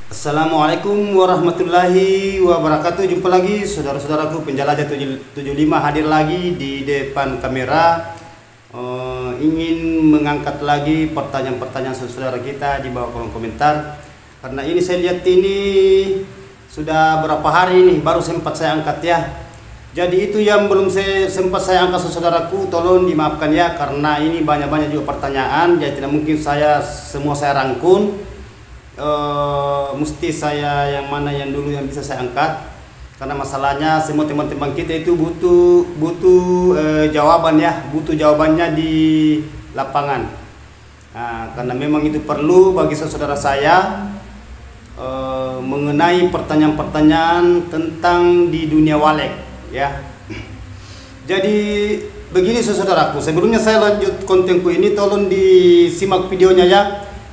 Assalamualaikum warahmatullahi wabarakatuh. Jumpa lagi saudara-saudaraku penjelajah 75 hadir lagi di depan kamera. Ingin mengangkat lagi pertanyaan-pertanyaan saudara kita di bawah kolom komentar. Karena ini saya lihat ini sudah berapa hari ini baru sempat saya angkat ya. Jadi itu yang belum sempat saya angkat saudaraku, tolong dimaafkan ya, karena ini banyak-banyak juga pertanyaan. Jadi tidak mungkin semua saya rangkum. Mesti saya yang mana yang dulu yang bisa saya angkat, karena masalahnya semua teman-teman kita itu butuh jawaban ya, butuh jawabannya di lapangan. Karena memang itu perlu bagi saudara saya mengenai pertanyaan-pertanyaan tentang di dunia walek ya. Jadi begini saudaraku, sebelumnya saya lanjut kontenku ini, tolong disimak videonya ya.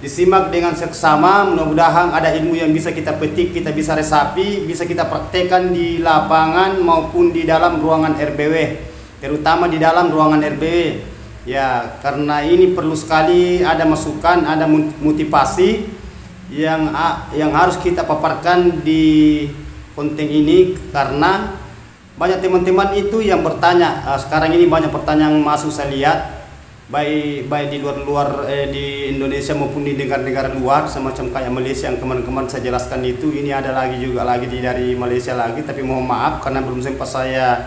Disimak dengan seksama, mudah-mudahan ada ilmu yang bisa kita petik, kita bisa resapi, bisa kita praktekkan di lapangan maupun di dalam ruangan RBW, terutama di dalam ruangan RBW ya, karena ini perlu sekali ada masukan, ada motivasi yang harus kita paparkan di konten ini, karena banyak teman-teman itu yang bertanya. Sekarang ini banyak pertanyaan masuk saya lihat, baik di luar di Indonesia maupun di negara-negara luar, semacam kayak Malaysia yang kemarin-kemarin saya jelaskan itu. Ini ada lagi dari Malaysia lagi, tapi mohon maaf karena belum sempat saya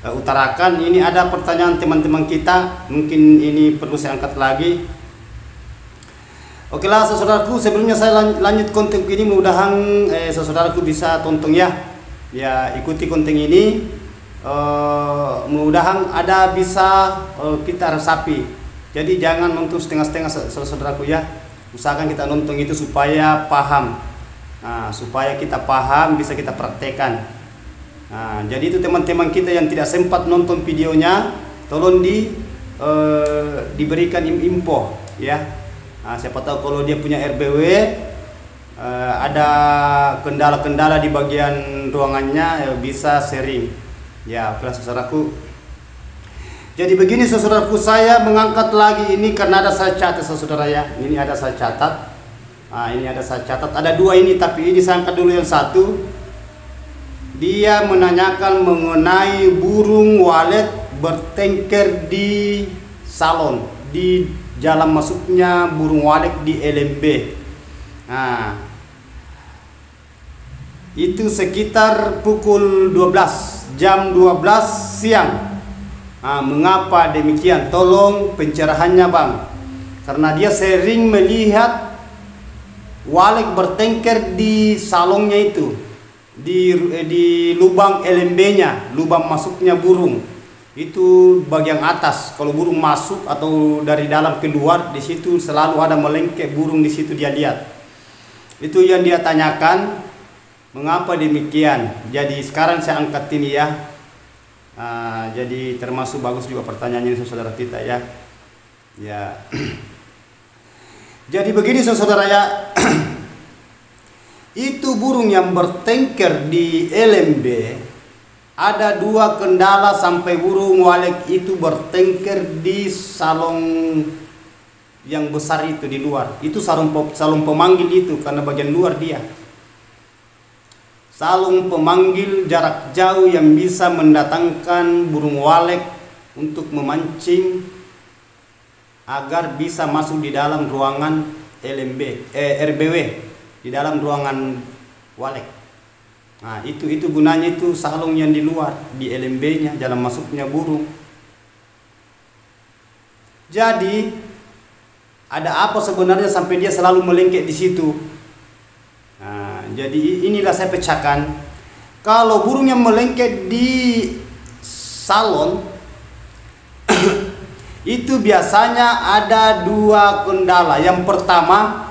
utarakan. Ini ada pertanyaan teman-teman kita, mungkin ini perlu saya angkat lagi. Oke lah saudaraku, sebelumnya saya lanjut konten ini, mudah-mudahan saudaraku bisa tonton ya, ikuti konten ini. Mudah-mudahan ada bisa kita resapi. Jadi jangan nonton setengah-setengah saudaraku ya. Usahakan kita nonton itu supaya paham. Supaya kita paham, bisa kita praktekkan. Jadi itu teman-teman kita yang tidak sempat nonton videonya, tolong diberikan info ya. Siapa tahu kalau dia punya RBW, ada kendala-kendala di bagian ruangannya, bisa sharing ya. Saudaraku, jadi begini saudaraku, saya mengangkat lagi ini karena ada saya catat saudara ya. Ini ada saya catat. Ini ada saya catat. Ada dua ini, tapi ini saya angkat dulu yang satu. Dia menanyakan mengenai burung walet bertengker di salon, di jalan masuknya burung walet di LMB. Itu sekitar pukul 12, jam 12 siang. Mengapa demikian? Tolong pencerahannya bang, karena dia sering melihat walet bertengker di salonnya itu, di lubang LMB-nya, lubang masuknya burung itu bagian atas. Kalau burung masuk atau dari dalam keluar, di situ selalu ada melengkek burung, di situ dia lihat. Itu yang dia tanyakan, mengapa demikian. Jadi sekarang saya angkat ini ya. Jadi termasuk bagus juga pertanyaannya saudara kita ya. Jadi begini saudara ya. Itu burung yang bertengker di LMB, ada dua kendala sampai burung walet itu bertengker di salon yang besar itu di luar. Itu salon pemanggil itu, karena bagian luar dia. Salon pemanggil jarak jauh yang bisa mendatangkan burung walet untuk memancing agar bisa masuk di dalam ruangan RBW, di dalam ruangan walet. Itu gunanya, itu salon yang di luar, di LMB-nya, jalan masuknya burung. Jadi ada apa sebenarnya sampai dia selalu melengkek di situ? Jadi inilah saya pecahkan. Kalau burung yang melengket di salon itu biasanya ada dua kendala. Yang pertama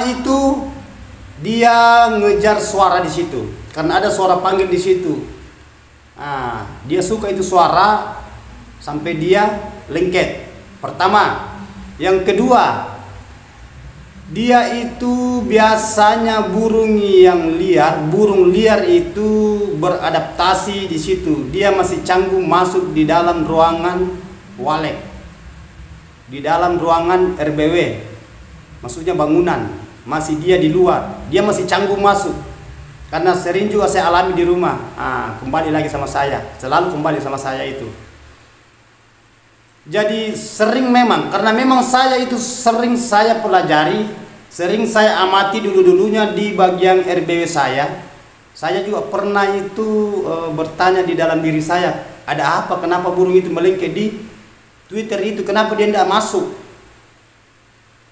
itu dia ngejar suara di situ, karena ada suara panggil di situ. Dia suka itu suara sampai dia lengket. Pertama. Yang kedua, dia itu biasanya burung liar itu beradaptasi di situ. Dia masih canggung masuk di dalam ruangan walet, di dalam ruangan RBW. maksudnya bangunan, masih dia di luar, dia masih canggung masuk. Karena sering juga saya alami di rumah. Kembali lagi sama saya, selalu kembali sama saya itu. Jadi sering memang, karena memang saya itu sering saya pelajari, sering saya amati dulu-dulunya di bagian RBW saya. Saya juga pernah itu bertanya di dalam diri saya, ada apa, kenapa burung itu melengket di Twitter itu, kenapa dia tidak masuk?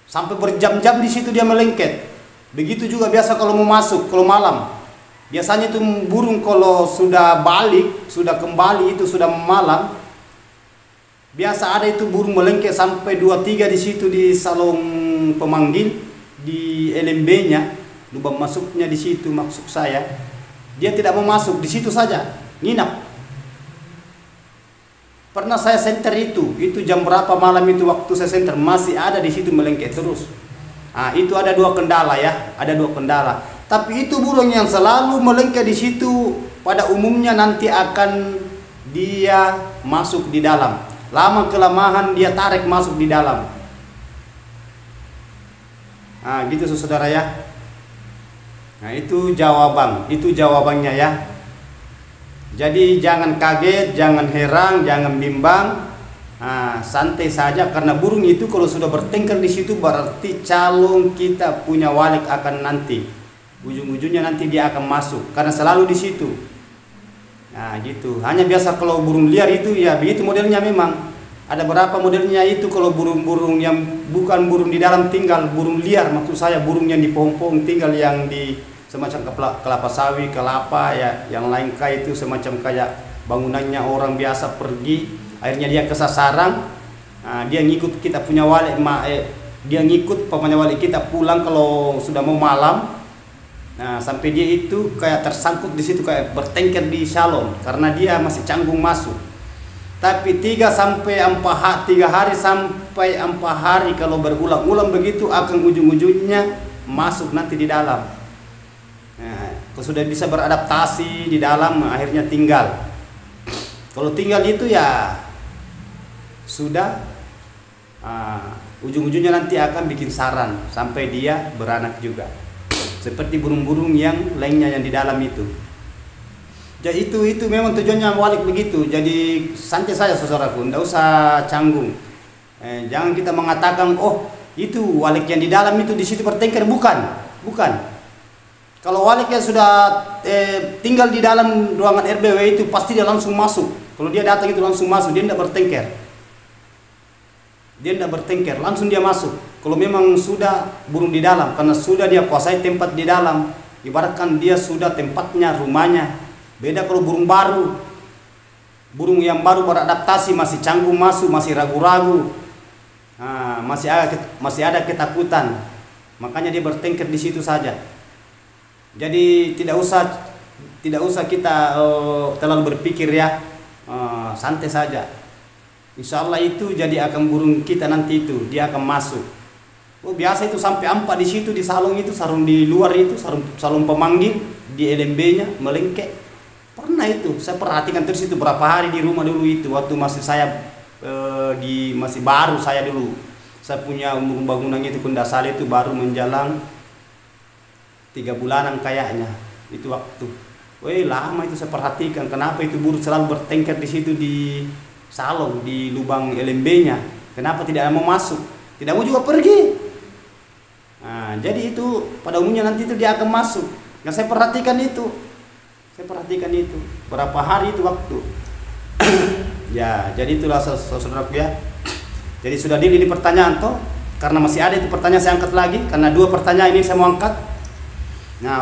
Sampai berjam-jam di situ dia melengket. Begitu juga biasa kalau mau masuk, kalau malam. Biasanya itu burung kalau sudah balik, sudah kembali itu sudah malam. Biasa ada itu burung melengket sampai 2-3 di situ di salon pemanggil, di LMB-nya, lubang masuknya di situ maksud saya. Dia tidak mau masuk, di situ saja nginap. Pernah saya senter itu jam berapa malam itu waktu saya senter masih ada di situ melengket terus. Itu ada 2 kendala ya, ada 2 kendala. Tapi itu burung yang selalu melengket di situ pada umumnya nanti akan dia masuk di dalam. Lama kelamahan dia tarik masuk di dalam. Gitu saudara ya. Itu jawabannya ya. Jadi jangan kaget, jangan heran, jangan bimbang, santai saja karena burung itu kalau sudah bertengkar di situ berarti calon kita punya walik akan nanti ujung-ujungnya nanti dia akan masuk karena selalu di situ. Gitu. Hanya biasa kalau burung liar itu ya begitu modelnya memang. Ada berapa modelnya itu kalau burung-burung yang bukan burung di dalam tinggal burung liar maksud saya burung yang di pohon-pohon tinggal yang di semacam kelapa sawit, kelapa ya, yang lain kayak itu semacam kayak bangunannya orang biasa pergi, akhirnya dia kesasarang, dia ngikut kita punya wali, dia ngikut pokoknya wali kita pulang kalau sudah mau malam, sampai dia itu kayak tersangkut di situ kayak bertengkar di salon karena dia masih canggung masuk. Tapi 3 hari sampai 4 hari kalau berulang-ulang begitu akan ujung-ujungnya masuk nanti di dalam. Kalau sudah bisa beradaptasi di dalam akhirnya tinggal. Kalau tinggal itu ya sudah ujung-ujungnya nanti akan bikin sarang sampai dia beranak juga. Seperti burung-burung yang lainnya yang di dalam itu. Jadi itu memang tujuannya walik begitu. Jadi santai saja saudaraku, tidak usah canggung. Jangan kita mengatakan oh itu walik yang di dalam itu di situ bertengkar, bukan. Kalau walik yang sudah tinggal di dalam ruangan RBW itu pasti dia langsung masuk. Kalau dia datang itu langsung masuk, dia tidak bertengkar. Langsung dia masuk. Kalau memang sudah burung di dalam, karena sudah dia kuasai tempat di dalam, ibaratkan dia sudah tempatnya, rumahnya. Beda kalau burung baru, burung yang baru beradaptasi masih canggung masuk, masih ragu-ragu, masih ada ketakutan, makanya dia bertengkar di situ saja. Jadi tidak usah kita terlalu berpikir ya, santai saja. Insya Allah itu jadi akan burung kita nanti itu dia akan masuk. Biasa itu sampai 4 di situ di salon itu, sarung di luar itu, salon pemanggil di LMB-nya melengket. Pernah itu saya perhatikan terus itu berapa hari di rumah dulu itu waktu masih saya masih baru saya dulu. Saya punya umur bangunannya itu Kundasari itu baru menjalan 3 bulanan kayaknya itu waktu. Lama itu saya perhatikan kenapa itu burung selalu bertengkar di situ di salon di lubang LMB-nya. Kenapa tidak mau masuk? Tidak mau juga pergi. Jadi itu pada umumnya nanti itu dia akan masuk. Saya perhatikan itu. Berapa hari itu waktu. Ya, jadi itulah saudaraku ya. Jadi sudah di pertanyaan toh. Karena masih ada itu pertanyaan saya angkat lagi karena 2 pertanyaan ini saya mau angkat.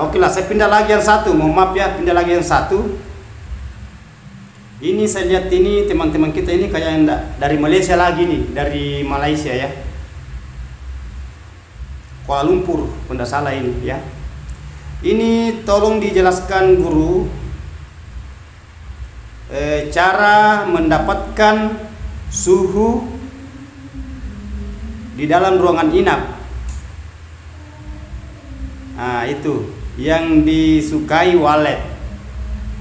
Oke lah, saya pindah lagi yang satu. Mohon maaf ya, pindah lagi yang satu. Ini saya lihat ini teman-teman kita ini kayak yang dari Malaysia lagi nih, dari Malaysia ya. Kuala Lumpur, tidak salah ini ya. Ini tolong dijelaskan guru cara mendapatkan suhu di dalam ruangan inap. Itu yang disukai walet.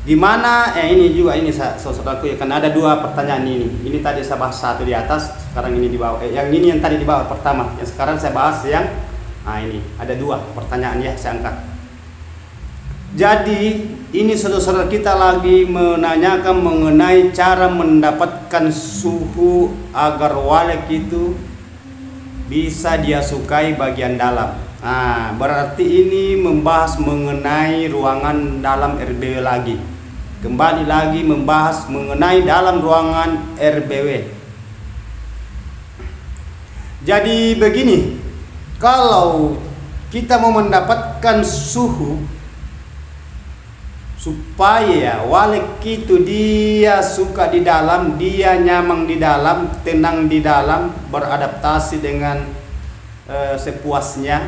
Gimana? Ini juga ini saudaraku ya, kan ada 2 pertanyaan ini. Ini tadi saya bahas 1 di atas, sekarang ini di bawah. Yang ini yang tadi di bawah pertama. Yang sekarang saya bahas yang Nah, ini ada dua pertanyaan ya saya angkat. Jadi ini saudara-saudara kita lagi menanyakan mengenai cara mendapatkan suhu agar walek itu bisa dia sukai bagian dalam. Nah, berarti ini membahas mengenai ruangan dalam RBW lagi. Kembali lagi membahas mengenai dalam ruangan RBW. Jadi begini, kalau kita mau mendapatkan suhu supaya walek itu dia suka di dalam, dia nyaman di dalam, tenang di dalam, beradaptasi dengan sepuasnya,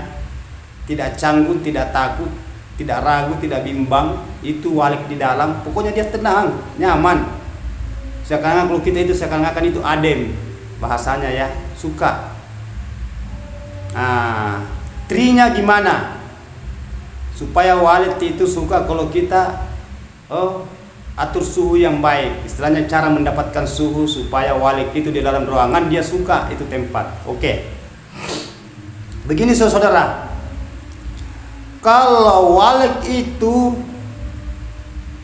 tidak canggung, tidak takut, tidak ragu, tidak bimbang, itu walek di dalam, pokoknya dia tenang, nyaman. Sekarang kalau kita itu sekarang akan itu adem, bahasanya ya, suka. Nah, trinya gimana? Supaya walek itu suka kalau kita atur suhu yang baik. Istilahnya cara mendapatkan suhu supaya walek itu di dalam ruangan dia suka itu tempat. Oke. Begini saudara. Kalau walek itu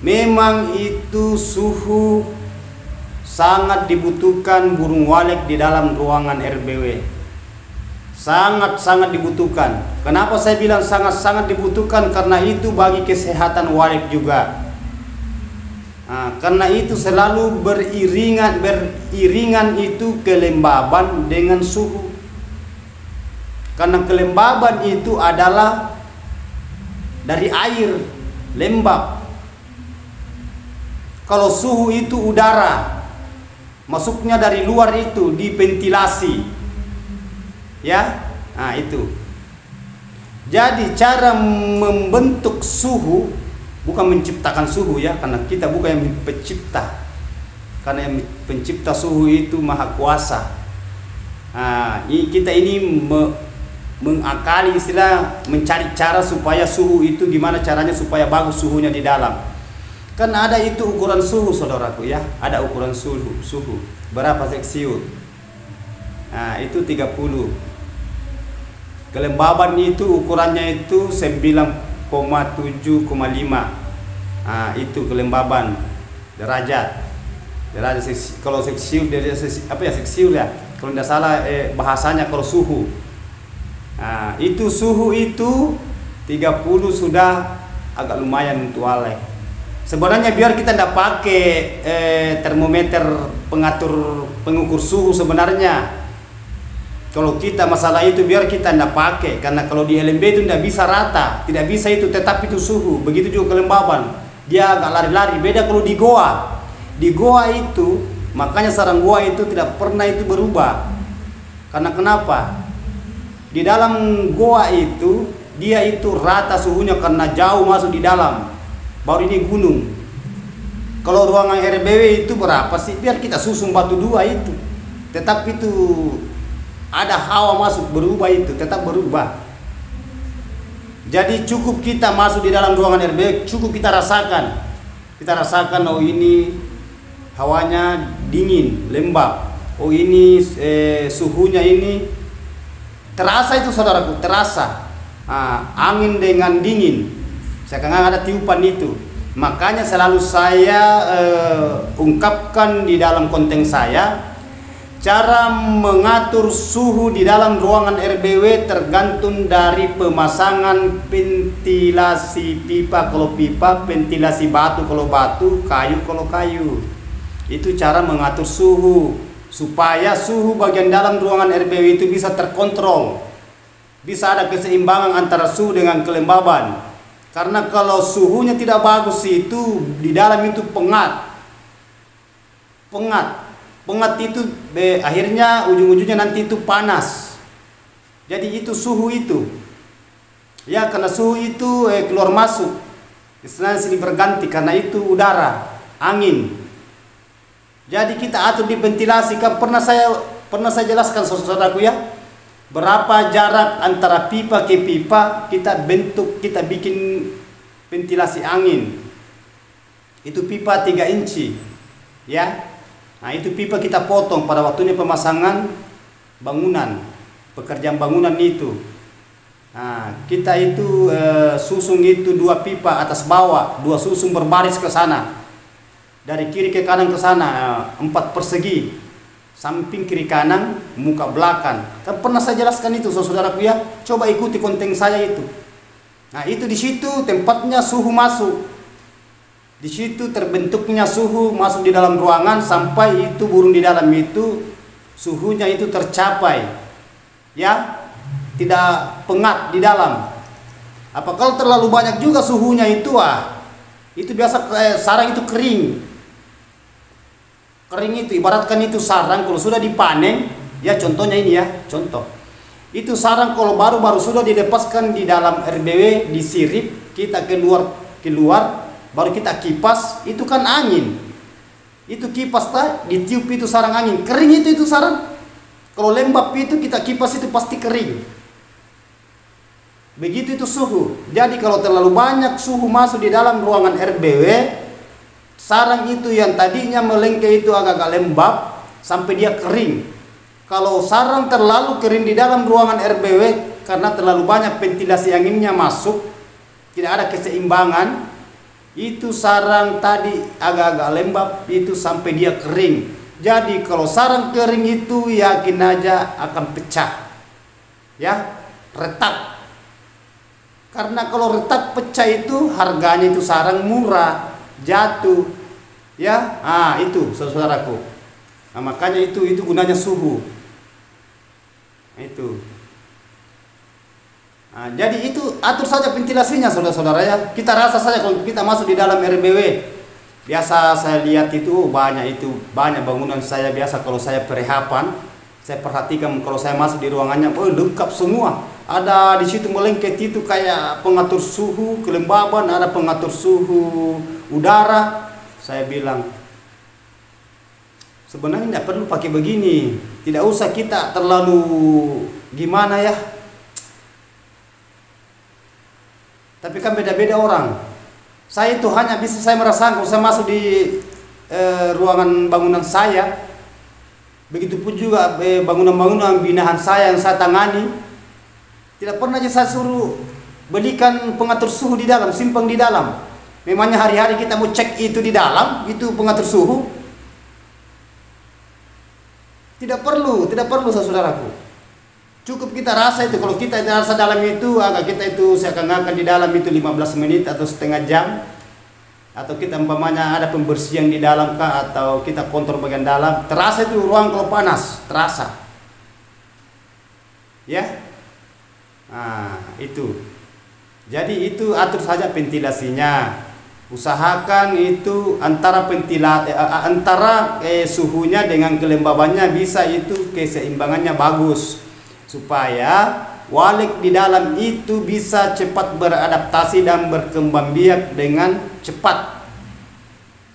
memang itu suhu sangat dibutuhkan burung walek di dalam ruangan RBW. Sangat-sangat dibutuhkan. Kenapa saya bilang sangat-sangat dibutuhkan? Karena itu bagi kesehatan walek juga. Nah, karena itu selalu beriringan itu kelembaban dengan suhu. Karena kelembaban itu adalah dari air, lembab. Kalau suhu itu udara, masuknya dari luar itu diventilasi. Ya, nah itu. Jadi cara membentuk suhu bukan menciptakan suhu ya, karena kita bukan yang pencipta. Karena yang pencipta suhu itu Maha Kuasa. Nah, kita ini mengakali istilah mencari cara supaya suhu itu gimana caranya supaya bagus suhunya di dalam. Kan ada itu ukuran suhu saudaraku ya, ada ukuran suhu. Berapa Celsius? Nah, itu 30. Kelembaban itu ukurannya itu 9,7,5. Nah, itu kelembaban derajat. Kalau Celsius apa ya Celsius ya? Kalau tidak salah bahasanya kalau suhu. Nah, itu suhu itu 30 sudah agak lumayan untuk walek. Sebenarnya biar kita tidak pakai termometer pengukur suhu sebenarnya. Kalau kita masalah itu biar kita tidak pakai, karena kalau di LMB itu tidak bisa rata, tidak bisa itu tetap itu suhu. Begitu juga kelembaban, dia agak lari-lari. Beda kalau di goa. Di goa itu makanya sarang goa itu tidak pernah itu berubah. Karena kenapa? Di dalam goa itu dia itu rata suhunya karena jauh masuk di dalam. Baru ini gunung. Kalau ruangan RBW itu berapa sih? Biar kita susun batu dua itu, tetap itu ada hawa masuk berubah itu, tetap berubah. Jadi cukup kita masuk di dalam ruangan RBW, cukup kita rasakan. Kita rasakan oh ini hawanya dingin, lembab. Oh ini suhunya ini terasa itu saudaraku, terasa. Angin dengan dingin. Sekarang ada tiupan itu. Makanya selalu saya ungkapkan di dalam konten saya, cara mengatur suhu di dalam ruangan RBW tergantung dari pemasangan ventilasi pipa kalau pipa, ventilasi batu kalau batu, kayu kalau kayu. Itu cara mengatur suhu supaya suhu bagian dalam ruangan RBW itu bisa terkontrol. Bisa ada keseimbangan antara suhu dengan kelembaban. Karena kalau suhunya tidak bagus itu di dalam itu pengat. Pengat itu akhirnya ujung-ujungnya nanti itu panas. Jadi itu suhu itu. Ya karena suhu itu keluar masuk. Istilahnya silih berganti karena itu udara, angin. Jadi kita atur di ventilasi. Kan pernah saya jelaskan saudaraku ya. Berapa jarak antara pipa ke pipa kita bikin ventilasi angin. Itu pipa 3 inci. Ya. Nah itu pipa kita potong pada waktunya pemasangan bangunan, pekerjaan bangunan itu. Nah, kita itu susung itu 2 pipa atas bawah, 2 susung berbaris ke sana, dari kiri ke kanan ke sana, 4 persegi, samping kiri kanan, muka belakang. Kan pernah saya jelaskan itu, saudaraku ya. Coba ikuti konten saya itu. Nah, itu di situ tempatnya suhu masuk. Di situ terbentuknya suhu masuk di dalam ruangan sampai itu burung di dalam itu suhunya itu tercapai, ya. Tidak pengat di dalam. Apa kalau terlalu banyak juga suhunya itu itu biasa sarang itu kering. Kering itu ibaratkan itu sarang kalau sudah dipanen, ya contohnya ini ya, contoh. Itu sarang kalau baru-baru sudah dilepaskan di dalam RBW, disirip, kita keluar baru kita kipas, itu kan angin. Itu kipas ditiup itu sarang angin, kering itu sarang. Kalau lembab itu kita kipas itu pasti kering. Begitu itu suhu. Jadi kalau terlalu banyak suhu masuk di dalam ruangan RBW, sarang itu yang tadinya melengke itu agak-agak lembab sampai dia kering. Kalau sarang terlalu kering di dalam ruangan RBW karena terlalu banyak ventilasi anginnya masuk, tidak ada keseimbangan, itu sarang tadi agak-agak lembab itu sampai dia kering. Jadi kalau sarang kering itu yakin aja akan pecah, ya, retak. Karena kalau retak pecah itu harganya itu sarang murah, jatuh, ya. Itu saudaraku. Nah, makanya itu gunanya suhu. Itu. Nah, jadi itu atur saja ventilasinya saudara-saudara ya. Kita rasa saja kalau kita masuk di dalam RBW. Biasa saya lihat itu banyak bangunan saya biasa kalau saya perehapan, saya perhatikan kalau saya masuk di ruangannya, lengkap semua. Ada di situ melengket itu kayak pengatur suhu kelembaban, ada pengatur suhu udara. Saya bilang sebenarnya tidak perlu pakai begini, tidak usah kita terlalu gimana ya. Tapi kan beda-beda orang. Saya itu hanya bisa saya merasakan kalau saya masuk di ruangan bangunan saya. Begitupun juga bangunan-bangunan binaan saya yang saya tangani. Tidak pernah saya suruh belikan pengatur suhu di dalam, simpang di dalam. Memangnya hari-hari kita mau cek itu di dalam, itu pengatur suhu. Tidak perlu saudaraku. Cukup kita rasa itu, kalau kita rasa dalam itu, kita itu saya akan di dalam itu 15 menit atau setengah jam. Atau kita umpamanya ada pembersihan di dalam kah, atau kita kontrol bagian dalam. Terasa itu ruang kalau panas, terasa. Ya. Nah, itu. Jadi itu atur saja ventilasinya. Usahakan itu antara suhunya dengan kelembabannya bisa itu keseimbangannya bagus supaya walik di dalam itu bisa cepat beradaptasi dan berkembang biak dengan cepat.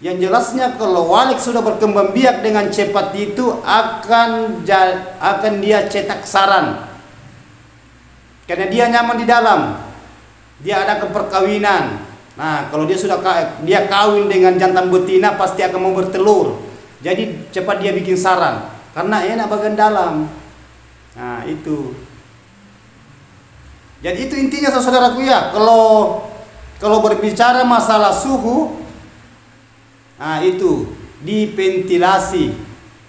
Yang jelasnya kalau walik sudah berkembang biak dengan cepat itu akan dia cetak sarang. Karena dia nyaman di dalam, dia ada keperkawinan. Nah, kalau dia sudah dia kawin dengan jantan betina pasti akan mau bertelur. Jadi cepat dia bikin sarang karena enak bagian dalam. Nah, itu. Jadi itu intinya saudaraku ya. Kalau berbicara masalah suhu, nah itu di ventilasi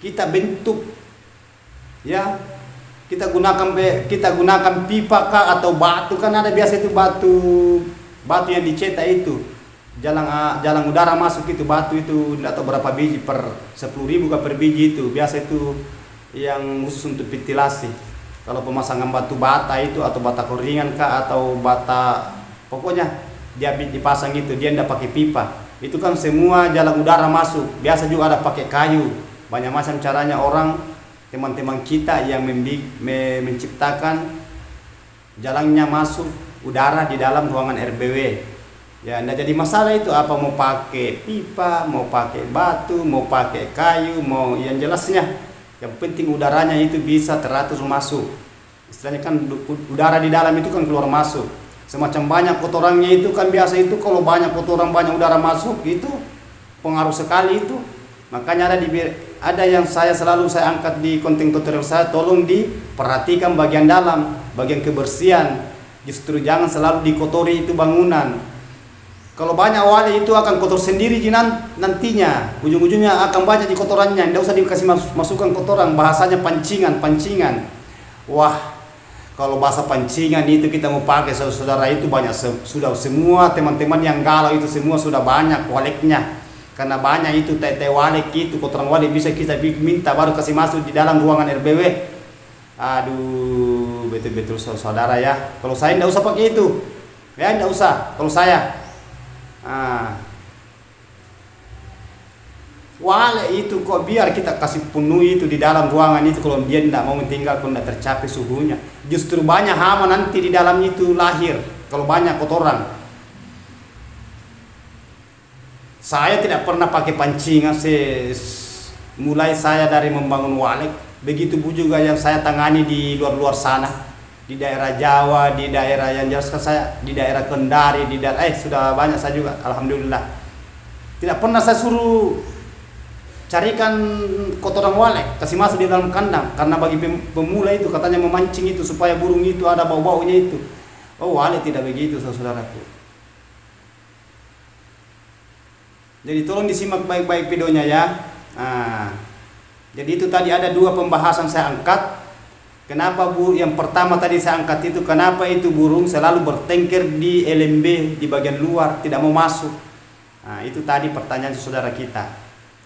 kita bentuk, ya. Kita gunakan pipa kah atau batu, kan ada biasa itu batu yang dicetak itu jalan udara masuk itu batu itu tidak tahu berapa biji per 10.000 per biji itu biasa itu yang khusus untuk ventilasi. Kalau pemasangan batu bata itu atau bata koringan kah atau bata pokoknya dia dipasang itu dia tidak pakai pipa, itu kan semua jalan udara masuk. Biasa juga ada pakai kayu, banyak macam caranya orang teman-teman kita yang menciptakan jalannya masuk udara di dalam ruangan RBW. Ya, tidak jadi masalah itu apa mau pakai pipa, mau pakai batu, mau pakai kayu, mau yang jelasnya. Yang penting udaranya itu bisa teratur masuk. Istilahnya kan udara di dalam itu kan keluar masuk. Semacam banyak kotorannya itu kan biasa itu kalau banyak kotoran banyak udara masuk itu pengaruh sekali itu. Makanya ada yang saya selalu angkat di konten tutorial saya, tolong diperhatikan bagian dalam, bagian kebersihan. Justru jangan selalu dikotori itu bangunan. Kalau banyak wale itu akan kotor sendiri nantinya. Ujung-ujungnya akan banyak di kotorannya. Tidak usah dikasih masukan kotoran. Bahasanya pancingan. Wah, kalau bahasa pancingan itu kita mau pakai saudara itu banyak sudah semua teman-teman yang galau itu semua sudah banyak waleknya. Karena banyak itu tete walek itu kotoran walek bisa kita minta baru kasih masuk di dalam ruangan RBW. Aduh, betul-betul saudara ya. Kalau saya tidak usah pakai itu, ya tidak usah. Kalau saya, wale itu kok biar kita kasih penuhi itu di dalam ruangan itu. Kalau dia tidak mau tinggal, kalau tidak tercapai suhunya, justru banyak hama nanti di dalam itu lahir. Kalau banyak kotoran, saya tidak pernah pakai pancingan. Mulai saya dari membangun walek. Begitu juga yang saya tangani di luar sana, di daerah Jawa, di daerah yang jelas saya, di daerah Kendari, di daerah sudah banyak saya juga, alhamdulillah. Tidak pernah saya suruh carikan kotoran walek kasih masuk di dalam kandang, karena bagi pemula itu katanya memancing itu supaya burung itu ada bau-baunya itu. Oh, walek tidak begitu saudaraku. Jadi tolong disimak baik-baik videonya ya. Jadi itu tadi ada dua pembahasan saya angkat. Kenapa yang pertama tadi saya angkat itu, kenapa itu burung selalu bertengker di LMB di bagian luar, tidak mau masuk. Itu tadi pertanyaan saudara kita.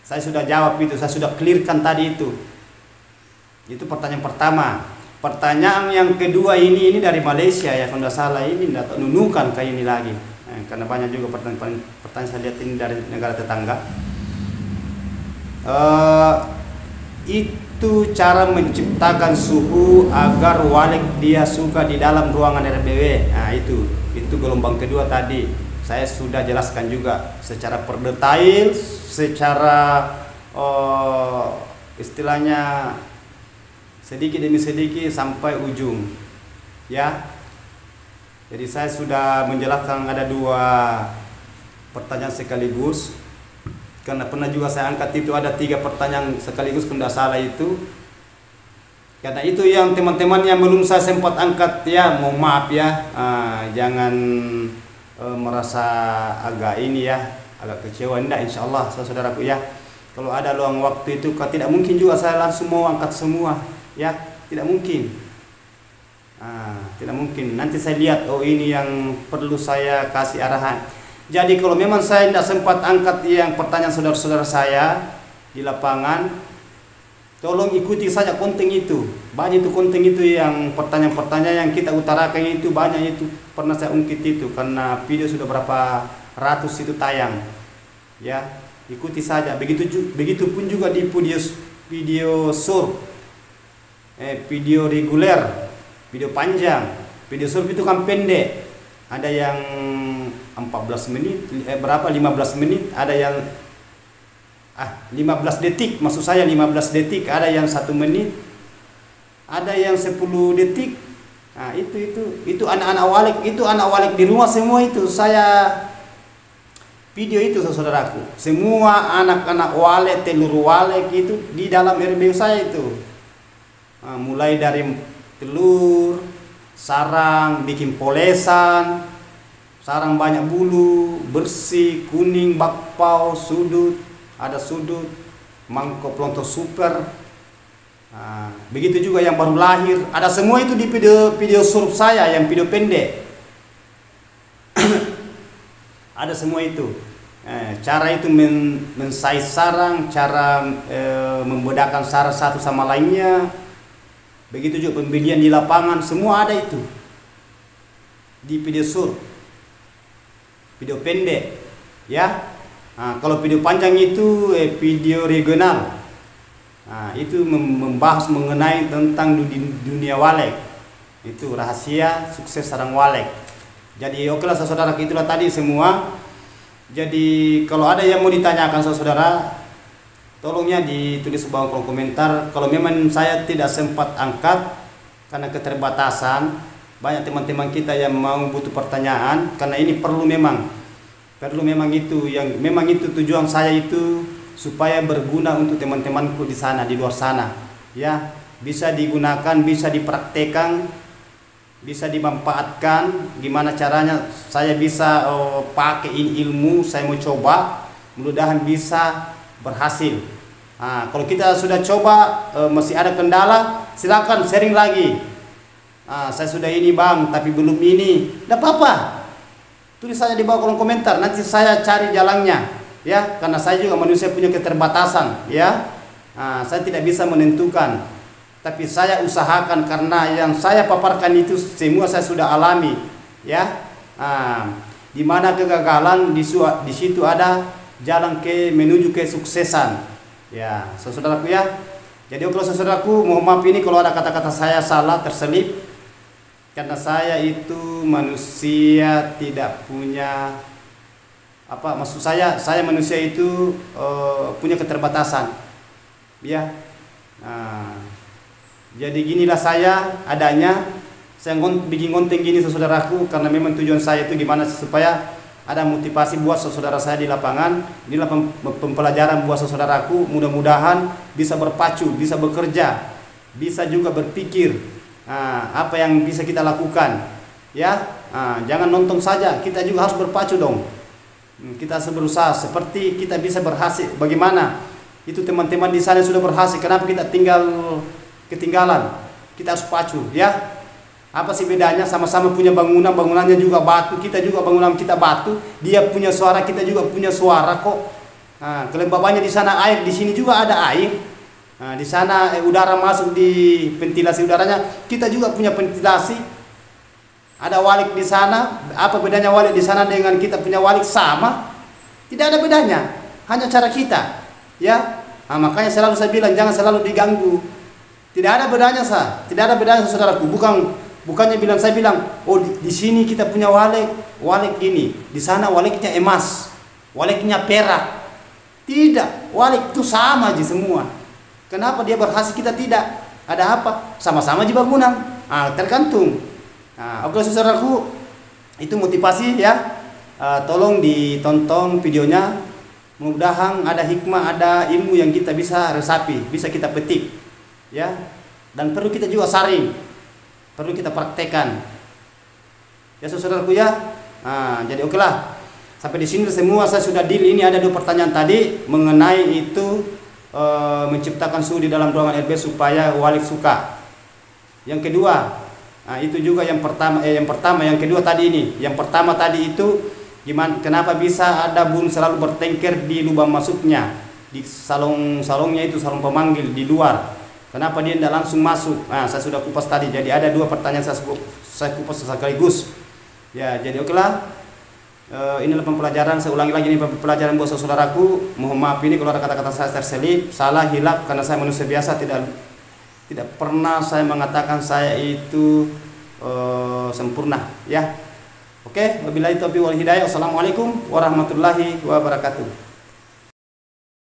Saya sudah jawab itu, saya sudah clearkan tadi itu. Itu pertanyaan pertama. Pertanyaan yang kedua ini dari Malaysia ya, kalau tidak salah ini tidak nunukan kayak ini lagi. Karena banyak juga pertanyaan saya lihat ini dari negara tetangga. Itu cara menciptakan suhu agar walek dia suka di dalam ruangan RBW. Itu gelombang kedua tadi saya sudah jelaskan juga secara perdetail, secara istilahnya sedikit demi sedikit sampai ujung ya. Jadi saya sudah menjelaskan ada dua pertanyaan sekaligus. Karena pernah juga saya angkat itu ada 3 pertanyaan sekaligus, kalau tidak salah itu. Karena itu yang teman-teman yang belum saya sempat angkat ya, mohon maaf ya. Jangan merasa agak ini ya, agak kecewa. Tidak, insya Allah saudaraku ya. Kalau ada luang waktu itu, tidak mungkin juga saya langsung mau angkat semua ya, tidak mungkin. Tidak mungkin. Nanti saya lihat, oh ini yang perlu saya kasih arahan. Jadi kalau memang saya tidak sempat angkat yang pertanyaan saudara-saudara saya di lapangan, tolong ikuti saja konten itu. Banyak itu konten itu yang pertanyaan-pertanyaan yang kita utarakan itu banyak itu pernah saya ungkit itu, karena video sudah berapa ratus itu tayang. Ya, ikuti saja. Begitupun juga di video short, video reguler, video panjang. Video short itu kan pendek. Ada yang 14 menit, 15 menit, ada yang 15 detik, maksud saya 15 detik, ada yang 1 menit, ada yang 10 detik. Itu anak-anak walek, itu anak walek di rumah semua itu saya video itu saudaraku. Semua anak-anak walek, telur walek itu di dalam RBW saya itu. Mulai dari telur, sarang, bikin polesan, sarang banyak bulu, bersih, kuning, bakpao, sudut, ada sudut, mangkok pelontos super. Begitu juga yang baru lahir, ada semua itu di video surup saya yang video pendek. Ada semua itu. Cara itu mensaiz sarang, cara membedakan sarang satu sama lainnya. Begitu juga pembelian di lapangan, semua ada itu di video surup. Video pendek ya. Kalau video panjang itu video regional. Itu membahas mengenai tentang dunia walek. Itu rahasia sukses sarang walek. Jadi oke lah saudara, itulah tadi semua. Jadi kalau ada yang mau ditanyakan saudara, tolongnya ditulis bawah kolom komentar. Kalau memang saya tidak sempat angkat karena keterbatasan, banyak teman-teman kita yang mau butuh pertanyaan, karena ini perlu memang itu yang memang itu tujuan saya itu, supaya berguna untuk teman-temanku di sana, di luar sana ya, bisa digunakan, bisa dipraktekkan bisa dimanfaatkan. Gimana caranya saya bisa pakai ini ilmu, saya mau coba, mudah-mudahan bisa berhasil. Nah, kalau kita sudah coba masih ada kendala, silakan sharing lagi. Saya sudah ini bang, tapi belum ini, tidak apa-apa, tulis saja di bawah kolom komentar, nanti saya cari jalannya, ya, karena saya juga manusia punya keterbatasan, ya. Saya tidak bisa menentukan, tapi saya usahakan karena yang saya paparkan itu semua saya sudah alami, ya. Dimana kegagalan di situ ada jalan menuju kesuksesan, ya, saudaraku ya. Jadi kalau saudaraku, mohon maaf ini kalau ada kata-kata saya salah terselip, karena saya itu manusia tidak punya maksud saya manusia itu punya keterbatasan, ya. Jadi ginilah saya adanya, saya bikin konten gini saudaraku, karena memang tujuan saya itu gimana supaya ada motivasi buat saudara saya di lapangan. Inilah pembelajaran buat saudaraku, mudah-mudahan bisa berpacu, bisa bekerja, bisa juga berpikir apa yang bisa kita lakukan, ya. Jangan nonton saja, kita juga harus berpacu dong. Kita harus berusaha seperti kita bisa berhasil. Bagaimana itu teman-teman di sana sudah berhasil, kenapa kita ketinggalan? Kita harus pacu, ya. Apa sih bedanya? Sama-sama punya bangunan, bangunannya juga batu, kita juga bangunan kita batu. Dia punya suara, kita juga punya suara kok. Kelembabannya di sana air, di sini juga ada air. Di sana udara masuk di ventilasi udaranya, kita juga punya ventilasi. Ada walik di sana, apa bedanya walik di sana dengan kita punya walik? Sama, tidak ada bedanya, hanya cara kita, ya. Makanya selalu saya bilang jangan selalu diganggu. Tidak ada bedanya tidak ada bedanya saudaraku. Bukannya saya bilang, oh di sini kita punya walik gini, di sana waliknya emas, waliknya perak. Tidak, walik itu sama aja semua. Kenapa dia berhasil kita tidak? Ada apa? Sama-sama aja bangunan. Tergantung. Oke saudaraku, itu motivasi ya. Tolong ditonton videonya. Mudah-mudahan ada hikmah, ada ilmu yang kita bisa resapi, bisa kita petik, ya. Dan perlu kita juga saring, perlu kita praktekkan, ya saudaraku ya. Jadi oke lah, sampai di sini semua saya sudah deal. Ini ada 2 pertanyaan tadi mengenai itu menciptakan suhu di dalam ruangan RB supaya walik suka. Yang kedua, itu juga yang pertama, yang kedua tadi ini. Yang pertama tadi itu gimana? Kenapa bisa ada burung selalu bertengker di lubang masuknya di salongnya itu, salong pemanggil di luar? Kenapa dia tidak langsung masuk? Saya sudah kupas tadi. Jadi ada 2 pertanyaan saya kupas sekaligus. Ya, jadi oke lah. Inilah pembelajaran. Saya ulangi lagi, ini pembelajaran buat saudaraku. Mohon maaf ini kalau ada kata-kata saya terselip, salah, hilaf, karena saya manusia biasa, tidak pernah saya mengatakan saya itu sempurna, ya. Oke, wabillahi taufiq wal hidayah. Wassalamualaikum warahmatullahi wabarakatuh.